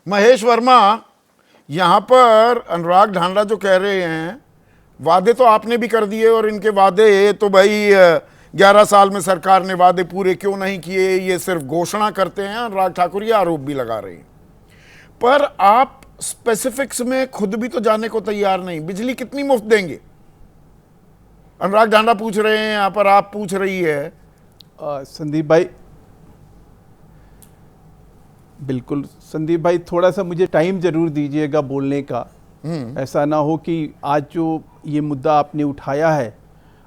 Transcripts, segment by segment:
महेश वर्मा, यहाँ पर अनुराग ढांडा जो कह रहे हैं, वादे तो आपने भी कर दिए और इनके वादे तो भाई 11 साल में सरकार ने वादे पूरे क्यों नहीं किए, ये सिर्फ घोषणा करते हैं। अनुराग ठाकुर ये आरोप भी लगा रहे हैं, पर आप स्पेसिफिक्स में खुद भी तो जाने को तैयार नहीं। बिजली कितनी मुफ्त देंगे? अनुराग ढांडा पूछ रहे हैं, यहाँ पर आप पूछ रही है। संदीप भाई, बिल्कुल संदीप भाई, थोड़ा सा मुझे टाइम जरूर दीजिएगा बोलने का। ऐसा ना हो कि आज जो ये मुद्दा आपने उठाया है,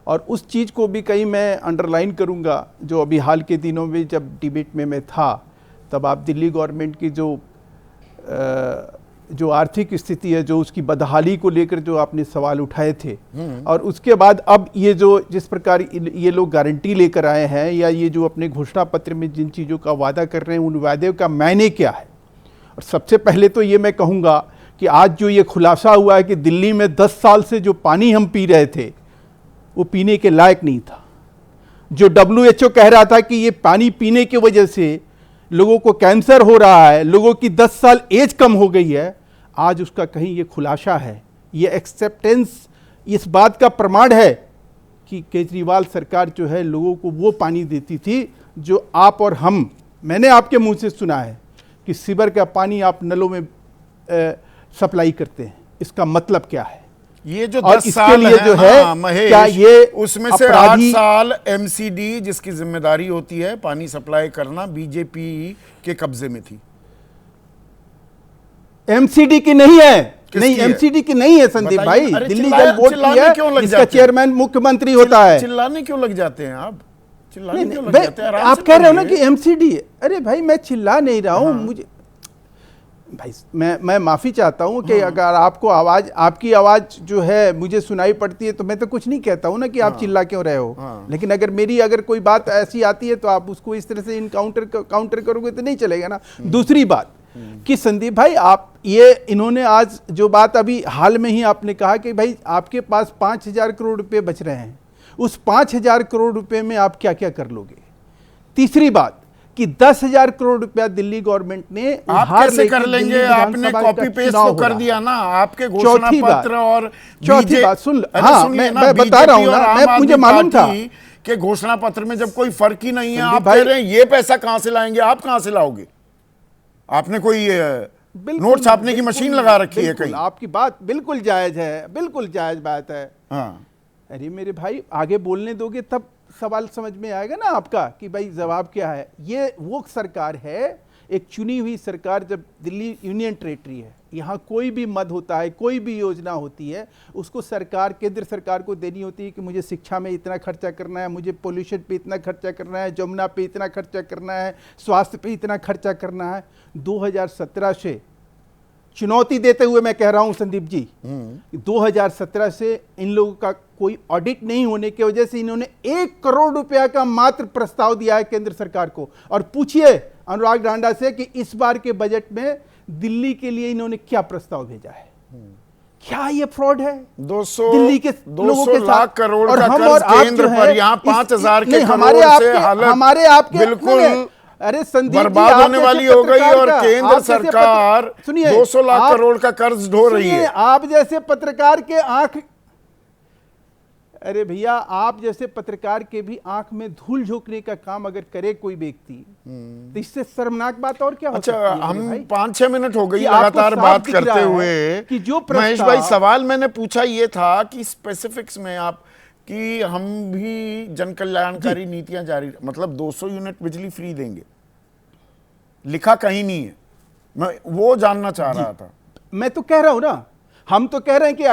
और उस चीज़ को भी कहीं मैं अंडरलाइन करूंगा, जो अभी हाल के दिनों में जब डिबेट में मैं था, तब आप दिल्ली गवर्नमेंट की जो आर्थिक स्थिति है, जो उसकी बदहाली को लेकर जो आपने सवाल उठाए थे, और उसके बाद अब ये जो जिस प्रकार ये लोग गारंटी लेकर आए हैं, या ये जो अपने घोषणा पत्र में जिन चीज़ों का वादा कर रहे हैं, उन वादे का मायने क्या है। और सबसे पहले तो ये मैं कहूँगा कि आज जो ये खुलासा हुआ है कि दिल्ली में 10 साल से जो पानी हम पी रहे थे वो पीने के लायक नहीं था। जो WHO कह रहा था कि ये पानी पीने की वजह से लोगों को कैंसर हो रहा है, लोगों की 10 साल एज कम हो गई है, आज उसका कहीं ये खुलासा है, ये एक्सेप्टेंस इस बात का प्रमाण है कि केजरीवाल सरकार जो है लोगों को वो पानी देती थी जो आप और मैंने आपके मुंह से सुना है कि सीवर का पानी आप नलों में सप्लाई करते हैं। इसका मतलब क्या है? ये जो 10 साल लिए जो है, महेश, क्या ये उसमें से 8 साल MCD जिसकी जिम्मेदारी होती है पानी सप्लाई करना, बीजेपी के कब्जे में थी। MCD की नहीं है, नहीं MCD की नहीं है संदीप भाई, दिल्ली जल बोर्ड की है, जिसका चेयरमैन मुख्यमंत्री होता है। चिल्लाने क्यों लग जाते हैं आप? चिल्लाने क्यों लग जाते हैं? आप कह रहे हो ना कि MCD है। अरे भाई, मैं चिल्ला नहीं रहा हूं। मुझे भाई, मैं माफी चाहता हूं कि अगर आपको आपकी आवाज जो है मुझे सुनाई पड़ती है, तो मैं तो कुछ नहीं कहता हूं ना कि आप चिल्ला क्यों रहे हो। लेकिन अगर कोई बात ऐसी आती है तो आप उसको इस तरह से काउंटर करोगे तो नहीं चलेगा ना। दूसरी बात कि संदीप भाई, इन्होंने आज जो बात अभी हाल में ही आपने कहा कि भाई आपके पास 5,000 करोड़ रुपए बच रहे हैं, उस 5,000 करोड़ रुपए में आप क्या क्या कर लोगे। तीसरी बात कि 10,000 करोड़ रुपया दिल्ली गवर्नमेंट ने आप कैसे कर लेंगे? आपने कॉपी पेस्ट तो कर दिया ना, आपके घोषणा पत्र। और चौथी बात सुन, हाँ मैं बता रहा हूं ना, मुझे मालूम था कि घोषणा पत्र में जब कोई फर्क ही नहीं है, आप कह रहे हैं ये पैसा कहां से लाएंगे? आप कहां से लाओगे? आपने कोई नोट छापने की मशीन लगा रखी है कहीं? आपकी बात बिल्कुल जायज है, बिल्कुल जायज बात है। हाँ, अरे मेरे भाई, आगे बोलने दोगे तब सवाल समझ में आएगा ना आपका कि भाई जवाब क्या है। ये वो सरकार है, एक चुनी हुई सरकार। जब दिल्ली यूनियन टेरेटरी है, यहाँ कोई भी मद होता है, कोई भी योजना होती है, उसको सरकार, केंद्र सरकार को देनी होती है कि मुझे शिक्षा में इतना खर्चा करना है, मुझे पोल्यूशन पे इतना खर्चा करना है, जमुना पे इतना खर्चा करना है, स्वास्थ्य पे इतना खर्चा करना है। 2017 से चुनौती देते हुए मैं कह रहा हूं संदीप जी, 2017 से इन लोगों का कोई ऑडिट नहीं होने की वजह से इन्होंने 1 करोड़ रुपया का मात्र प्रस्ताव दिया है केंद्र सरकार को। और पूछिए अनुराग ढांडा से कि इस बार के बजट में दिल्ली के लिए इन्होंने क्या प्रस्ताव भेजा है। क्या ये फ्रॉड है? 200 दिल्ली के लोगों के लाख करोड़ और का हम कर्ज और आप केंद्र जो पर, है, यहाँ 5,000 के हमारे करोड़ से हमारे आपके बिल्कुल अरे संदीप बर्बाद होने वाली हो गई। और केंद्र सरकार 200 लाख करोड़ का कर्ज ढो रही है। आप जैसे पत्रकार के अरे भैया, आप जैसे पत्रकार के भी आंख में धूल झोंकने का काम अगर करे कोई व्यक्ति, तो इससे शर्मनाक बात और क्या हो सकती है? अच्छा, हम 5-6 मिनट हो गई लगातार बात करते हुए कि जो महेश भाई, सवाल मैंने पूछा ये था कि स्पेसिफिक्स में आप कि हम भी जन कल्याणकारी नीतियां जारी, मतलब 200 यूनिट बिजली फ्री देंगे, लिखा कहीं नहीं है। मैं वो जानना चाह रहा था। मैं तो कह रहा हूं ना, हम तो कह रहे हैं कि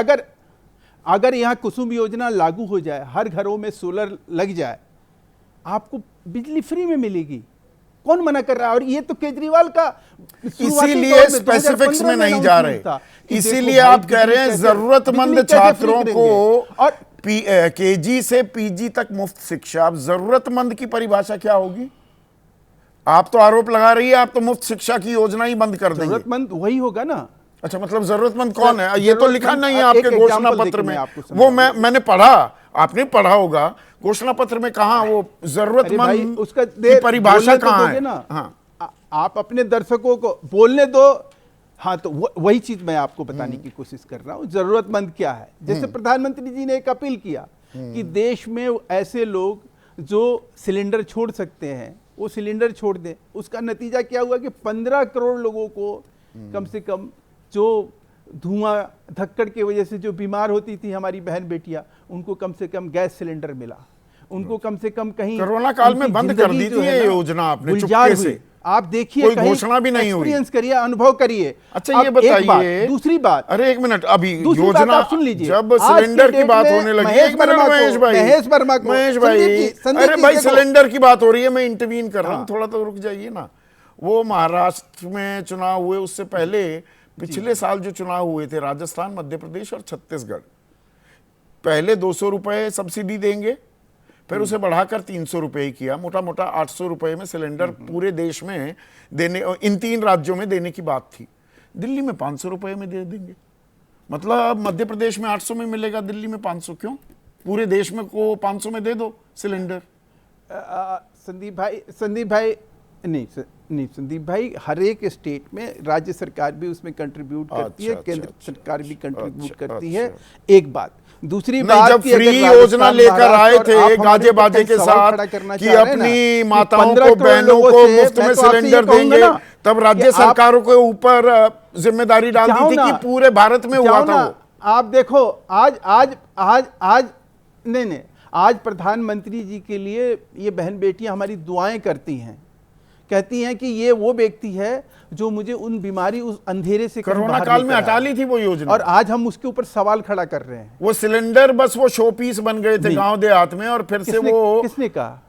अगर यहां कुसुम योजना लागू हो जाए, हर घरों में सोलर लग जाए, आपको बिजली फ्री में मिलेगी। कौन मना कर रहा है? और ये तो केजरीवाल का, इसीलिए स्पेसिफिक्स में नहीं जा रहे, इसीलिए आप कह रहे हैं जरूरतमंद छात्रों को और KG से PG तक मुफ्त शिक्षा। अब जरूरतमंद की परिभाषा क्या होगी? आप तो आरोप लगा रही है आप तो मुफ्त शिक्षा की योजना ही बंद कर देंगे। जरूरतमंद वही होगा ना। अच्छा, मतलब जरूरतमंद कौन है? ये तो लिखा नहीं है आपके घोषणा पत्र में। वो मैंने पढ़ा, आपने पढ़ा होगा घोषणा पत्र में, कहा वो जरूरतमंद उसका की परिभाषा कहां है? हाँ, आप अपने दर्शकों को बोलने दो। हाँ, तो वही चीज मैं आपको बताने की कोशिश कर रहा हूँ। जरूरतमंद क्या है, जैसे प्रधानमंत्री जी ने एक अपील किया कि देश में ऐसे लोग जो सिलेंडर छोड़ सकते हैं वो सिलेंडर छोड़ दें। उसका नतीजा क्या हुआ कि 15 करोड़ लोगों को कम से कम, जो धुआं धक्कड़ की वजह से जो बीमार होती थी हमारी बहन बेटियां, उनको कम से कम गैस सिलेंडर मिला, उनको कम से कम कहीं कोरोना काल में बंद कर दी थी ये योजना आपने गुलजार चुपके हुई। से, आप देखिए, कोई घोषणा भी नहीं हुई, एक्सपीरियंस करिए, अनुभव करिए। अच्छा ये बताइए, दूसरी बात, अरे एक मिनट, अभी दूसरी बात योजना आप सुन लीजिए। जब सिलेंडर की बात होने लगी, महेश वर्मा को, महेश भाई, अरे भाई सिलेंडर की बात हो रही है, मैं इंटरवीन कर रहा हूँ, थोड़ा तो रुक जाइए ना। वो महाराष्ट्र में चुनाव हुए, उससे पहले पिछले साल जो चुनाव हुए थे राजस्थान, मध्य प्रदेश और छत्तीसगढ़, पहले 200 रुपए सब्सिडी देंगे, फिर उसे बढ़ाकर 300 रुपए ही किया, मोटा मोटा 800 रुपए में सिलेंडर पूरे देश में देने, इन 3 राज्यों में देने की बात थी। दिल्ली में 500 रुपए में दे देंगे, मतलब मध्य प्रदेश में 800 में मिलेगा, दिल्ली में 500 क्यों? पूरे देश में को 500 में दे दो सिलेंडर। संदीप भाई नहीं संदीप भाई, हर एक स्टेट में राज्य सरकार भी उसमें कंट्रीब्यूट करती है, केंद्र सरकार भी कंट्रीब्यूट करती है, एक बात। दूसरी बात, जब फ्री योजना लेकर आए थे गाजे बाजे के साथ कि अपनी माताओं को, बहनों को मुफ्त में सिलेंडर देंगे, तब राज्य सरकारों के ऊपर जिम्मेदारी डाल दी थी कि पूरे भारत में हुआ था वो। आप देखो, आज नहीं, आज प्रधानमंत्री जी के लिए ये बहन बेटियां हमारी दुआएं करती हैं, कहती हैं कि ये वो व्यक्ति है जो मुझे उन बीमारी, उस अंधेरे से कोरोना काल में हटा ली थी वो योजना, और आज हम उसके ऊपर सवाल खड़ा कर रहे हैं। वो सिलेंडर बस वो शो पीस बन गए थे गांव देहात में, और फिर से वो किसने कहा,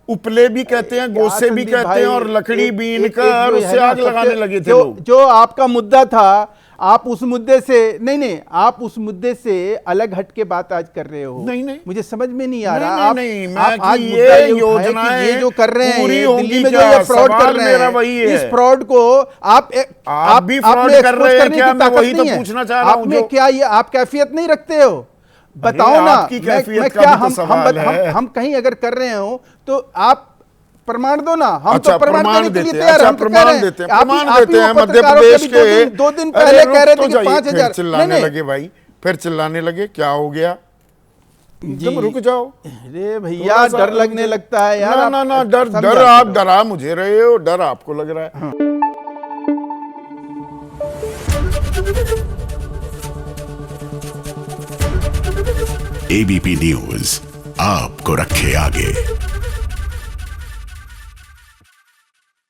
उपले भी कहते हैं, गोसे भी कहते हैं, और लकड़ी बीन कर उससे आग लगाने लगे थे लोग। जो आपका मुद्दा था, आप उस मुद्दे से नहीं, आप उस मुद्दे से अलग हट के बात आज कर रहे हो। नहीं, मुझे समझ में नहीं आ रहा। आप आज ये योजनाएं ये जो कर रहे हैं, दिल्ली में जो ये फ्रॉड कर रहे हैं, इस फ्रॉड को आप भी फ्रॉड कर रहे हैं क्या? मैं वही तो पूछना चाह रहा हूं। आपने क्या ये आप कैफियत नहीं रखते हो? बताओ ना, मैं क्या, हम कहीं अगर कर रहे हो तो आप प्रमाण दो ना। हम अच्छा, तो प्रमाण देने के लिए तैयार, हम प्रमाण देते हैं। मध्य प्रदेश के 2 दिन पहले कह रहे थे कि 5000 चिल्लाने लगे भाई, फिर चिल्लाने लगे, क्या हो गया? तुम रुक जाओ। अरे भैया, डर लगने लगता है यार। ना, डर आप डरा मुझे रहे हो, डर आपको लग रहा है। एबीपी न्यूज आपको रखे आगे।